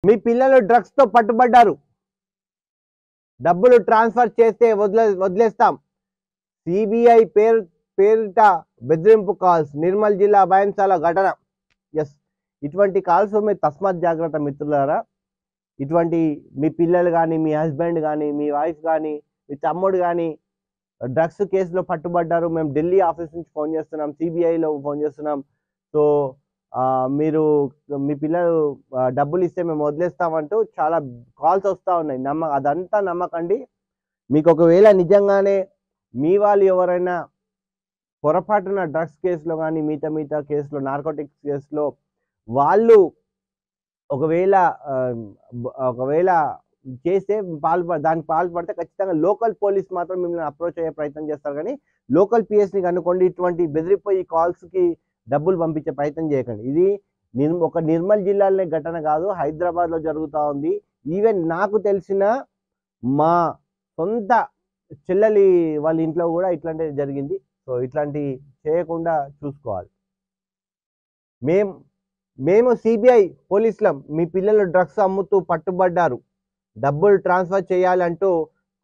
మీ పిల్లలు డ్రగ్స్ తో పట్టుబడ్డారు, డబ్బులు ట్రాన్స్ఫర్ చేస్తే వదిలేస్తాం. సిబిఐ పేరిట బెదిరింపు కాల్స్. నిర్మల్ జిల్లా భయంసాల ఘటన. ఎస్, ఇటువంటి కాల్స్ మీరు తస్మాత్ జాగ్రత్త మిత్రులారా. ఇటువంటి మీ పిల్లలు కానీ, మీ హస్బెండ్ కానీ, మీ వైఫ్ కానీ, మీ తమ్ముడు కానీ డ్రగ్స్ కేసులో పట్టుబడ్డారు, మేము ఢిల్లీ ఆఫీస్ నుంచి ఫోన్ చేస్తున్నాం, సిబిఐలో ఫోన్ చేస్తున్నాం, సో మీరు మీ పిల్లలు డబ్బులు ఇస్తే మేము వదిలేస్తామంటూ చాలా కాల్స్ వస్తూ ఉన్నాయి. అదంతా నమ్మకండి. మీకు ఒకవేళ నిజంగానే మీ వాళ్ళు ఎవరైనా పొరపాటున డ్రగ్స్ కేసులో కానీ మిగతా కేసులో, నార్కోటిక్స్ కేసులో వాళ్ళు ఒకవేళ చేస్తే దానికి పాల్పడితే ఖచ్చితంగా లోకల్ పోలీస్ మాత్రం మిమ్మల్ని అప్రోచ్ అయ్యే ప్రయత్నం చేస్తారు. కానీ లోకల్ పిఎస్ని కనుక్కోండి. ఇటువంటి బెదిరిపోయి కాల్స్కి డబ్బులు పంపించే ప్రయత్నం చేయకండి. ఇది ఒక నిర్మల్ జిల్లాలోనే ఘటన కాదు, హైదరాబాద్లో జరుగుతూ ఉంది. ఈవెన్ నాకు తెలిసిన మా సొంత చెల్లెలి వాళ్ళ ఇంట్లో కూడా ఇట్లాంటిది జరిగింది. సో ఇట్లాంటి చేయకుండా చూసుకోవాలి. మేము సిబిఐ పోలీసులం, మీ పిల్లలు డ్రగ్స్ అమ్ముతూ పట్టుబడ్డారు, డబ్బులు ట్రాన్స్ఫర్ చేయాలంటూ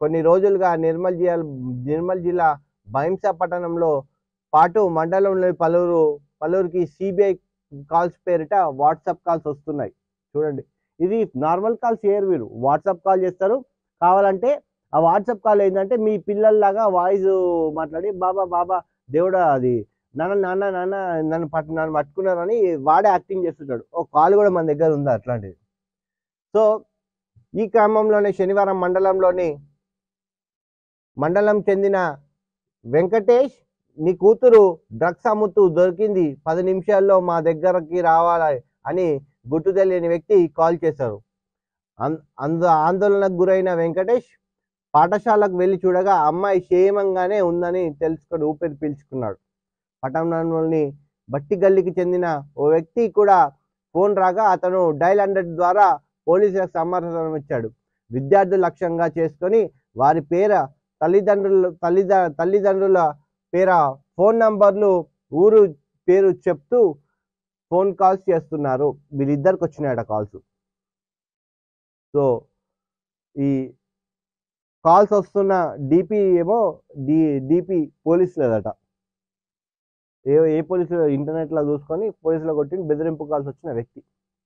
కొన్ని రోజులుగా నిర్మల్ జిల్లా భైంసా పట్టణంలో పాటు మండలంలోని పలువురికి సిబిఐ కాల్స్ పేరిట వాట్సాప్ కాల్స్ వస్తున్నాయి. చూడండి, ఇది నార్మల్ కాల్స్ చేయరు, వీరు వాట్సాప్ కాల్ చేస్తారు. కావాలంటే ఆ వాట్సాప్ కాల్ ఏంటంటే మీ పిల్లల్లాగా వాయిస్ మాట్లాడి బాబా దేవుడా, అది నాన్న నన్ను పట్టుకున్నారని వాడే యాక్టింగ్ చేస్తుంటాడు. ఒక కాల్ కూడా మన దగ్గర ఉందా అట్లాంటిది. సో ఈ క్రమంలోనే శనివారం మండలం చెందిన వెంకటేష్, నీ కూతురు డ్రగ్స్ అమ్ముతూ దొరికింది, 10 నిమిషాల్లో మా దగ్గరకి రావాలి అని గుర్తు తెలియని వ్యక్తి కాల్ చేశారు. ఆందోళనకు గురైన వెంకటేష్ పాఠశాలకు వెళ్ళి చూడగా అమ్మాయి క్షేమంగానే ఉందని తెలుసుకొని ఊపిరి పీల్చుకున్నాడు. పట్టణంలోని బట్టి గల్లీకి చెందిన ఓ వ్యక్తి కూడా ఫోన్ రాగా అతను డైల్ 100 ద్వారా పోలీసులకు సమాచారం ఇచ్చాడు. విద్యార్థులు లక్ష్యంగా చేసుకొని వారి తల్లిదండ్రుల పేర ఫోన్ నంబర్లు, ఊరు పేరు చెప్తూ ఫోన్ కాల్స్ చేస్తున్నారు. వీళ్ళిద్దరికి వచ్చినాయట కాల్స్. సో ఈ కాల్స్ వస్తున్న డిపి ఏమో డిపి పోలీసులదట. ఏ పోలీసులు ఇంటర్నెట్లో చూసుకొని పోలీసులో కొట్టి బెదిరింపు కాల్స్ వచ్చిన వ్యక్తి.